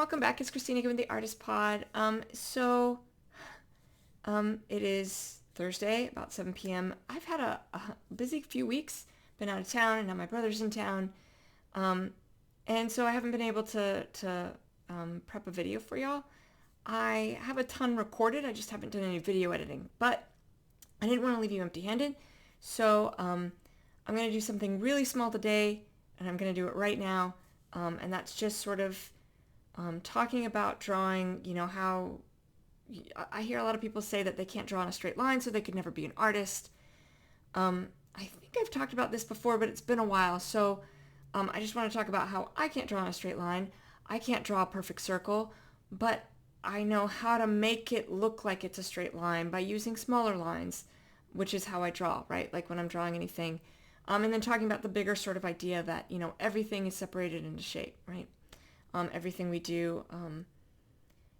welcome back. It's Christina giving the Artist Pod. It is Thursday, about 7 p.m. I've had a busy few weeks, been out of town, and now my brother's in town. And so I haven't been able to prep a video for y'all. I have a ton recorded, I just haven't done any video editing, but I didn't want to leave you empty-handed. So I'm going to do something really small today, and I'm going to do it right now. And that's just sort of talking about drawing, how I hear a lot of people say that they can't draw in a straight line, so they could never be an artist. I think I've talked about this before, but it's been a while. So I just want to talk about how I can't draw in a straight line. I can't draw a perfect circle, but I know how to make it look like it's a straight line by using smaller lines, which is how I draw, right? Like when I'm drawing anything. And then talking about the bigger sort of idea that, everything is separated into shape, right? Everything we do,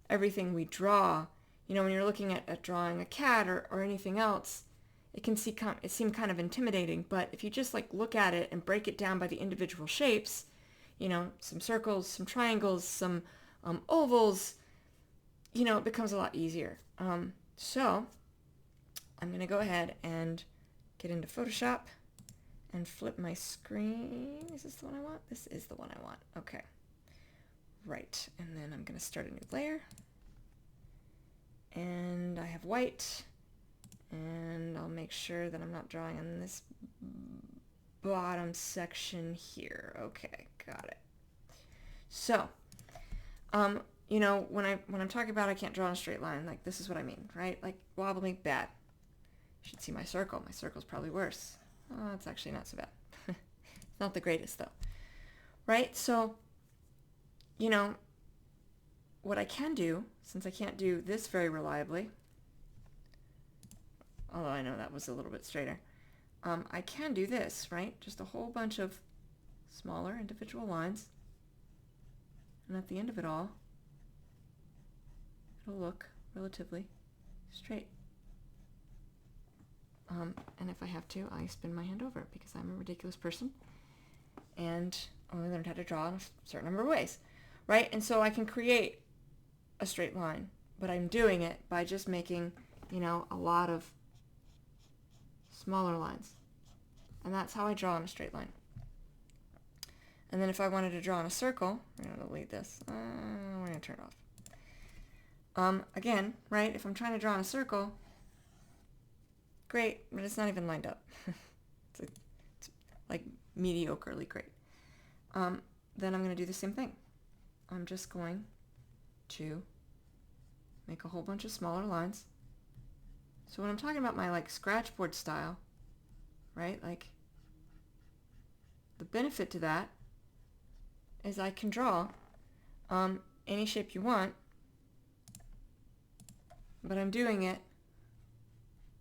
everything we draw, when you're looking at drawing a cat or anything else, it can seem kind of intimidating, but if you just look at it and break it down by the individual shapes, some circles, some triangles, some ovals, it becomes a lot easier. So I'm going to go ahead and get into Photoshop and flip my screen. Is this the one I want? This is the one I want. Okay. Right. And then I'm going to start a new layer. And I have white. And I'll make sure that I'm not drawing on this bottom section here. Okay, got it. So, when I'm talking about I can't draw in a straight line, this is what I mean, right? Wobbly, bad. You should see my circle. My circle's probably worse. Oh, it's actually not so bad. It's not the greatest though, right? So, what I can do, since I can't do this very reliably, although I know that was a little bit straighter, I can do this, right? Just a whole bunch of smaller individual lines, and at the end of it all, it'll look relatively straight. And if I have to, I spin my hand over because I'm a ridiculous person and only learned how to draw in a certain number of ways, right? And so I can create a straight line, but I'm doing it by just making, a lot of smaller lines. And that's how I draw in a straight line. And then if I wanted to draw in a circle, we're going to delete this. We're going to turn it off. Again, right, if I'm trying to draw in a circle, great, but it's not even lined up. it's mediocrely great. Then I'm going to do the same thing. I'm just going to make a whole bunch of smaller lines. So when I'm talking about my scratchboard style, right, the benefit to that is I can draw any shape you want, but I'm doing it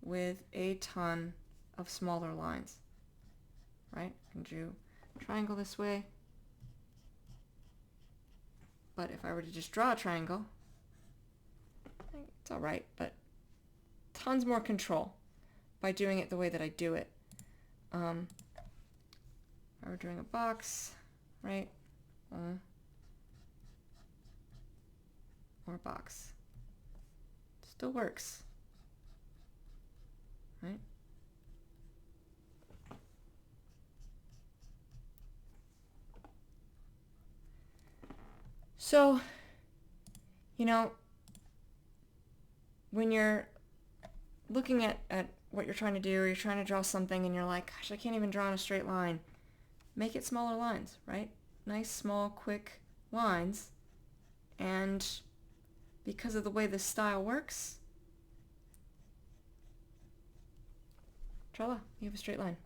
with a ton of smaller lines, right? I can do a triangle this way, but if I were to just draw a triangle, it's all right, but tons more control by doing it the way that I do it. If I were doing a box, right, or a box, still works. Right? So, when you're looking at what you're trying to do, or you're trying to draw something and you're like, gosh, I can't even draw in a straight line, make it smaller lines, right? Nice, small, quick lines. And because of the way this style works, voila, you have a straight line.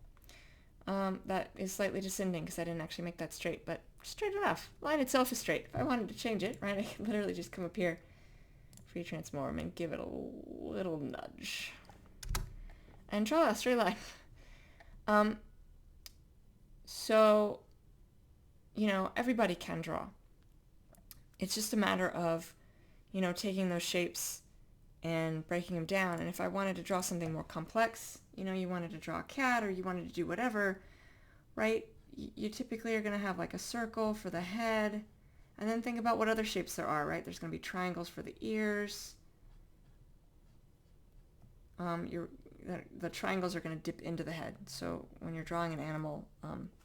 That is slightly descending because I didn't actually make that straight, but straight enough. Line itself is straight. If I wanted to change it, right, I could literally just come up here, free transform, and give it a little nudge. And draw a straight line. So, everybody can draw. It's just a matter of, taking those shapes and breaking them down. And if I wanted to draw something more complex, you wanted to draw a cat or you wanted to do whatever, right? You typically are going to have a circle for the head And then think about what other shapes there are, right? There's going to be triangles for the ears. The triangles are going to dip into the head. So when you're drawing an animal,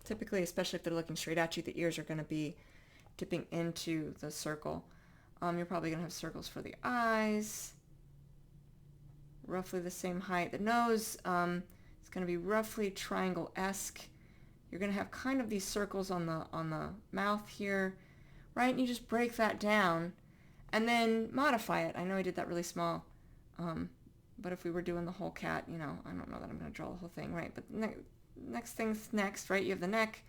typically, especially if they're looking straight at you, the ears are going to be dipping into the circle. You're probably going to have circles for the eyes, roughly the same height. The nose is going to be roughly triangle-esque. You're going to have kind of these circles on the mouth here, right? And you just break that down and then modify it. I know I did that really small, but if we were doing the whole cat, I don't know that I'm going to draw the whole thing, right? But next thing's next, right? You have the neck,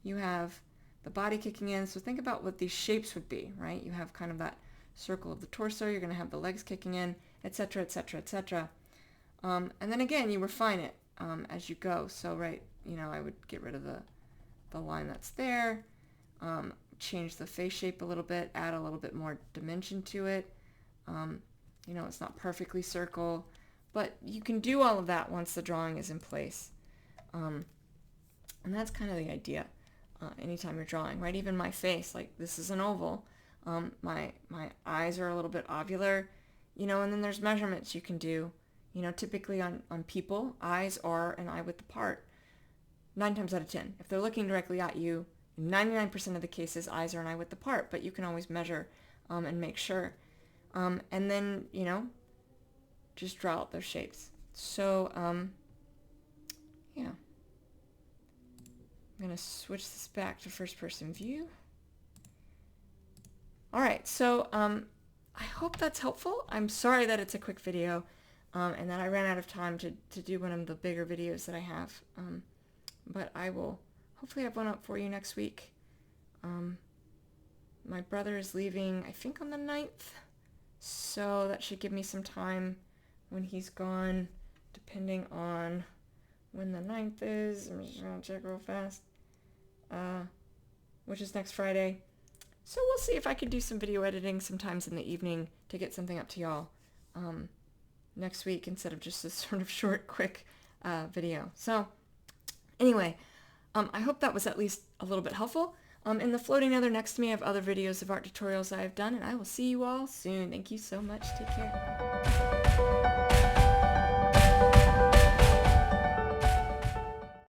you have the body kicking in. So think about what these shapes would be, right? You have kind of that circle of the torso. You're going to have the legs kicking in, etc., etc., etc. And then again, you refine it as you go. So, right, I would get rid of the line that's there, change the face shape a little bit, add a little bit more dimension to it. It's not perfectly circle, but you can do all of that once the drawing is in place. And that's kind of the idea. Anytime you're drawing, right? Even my face, like this is an oval. My eyes are a little bit ovular, and then there's measurements you can do. Typically on people, eyes are an eye width apart. 9 times out of 10. If they're looking directly at you, 99% of the cases, eyes are an eye width apart, but you can always measure and make sure. And then, just draw out those shapes. So, yeah. I'm going to switch this back to first person view. All right, so I hope that's helpful. I'm sorry that it's a quick video and that I ran out of time to do one of the bigger videos that I have. But I will hopefully have one up for you next week. My brother is leaving, I think, on the 9th. So that should give me some time when he's gone, depending on when the 9th is. I'm just going to check real fast. Which is next Friday. So we'll see if I can do some video editing sometimes in the evening to get something up to y'all next week instead of just this sort of short, quick video. So anyway, I hope that was at least a little bit helpful. In the floating nether next to me, I have other videos of art tutorials I have done, and I will see you all soon. Thank you so much. Take care.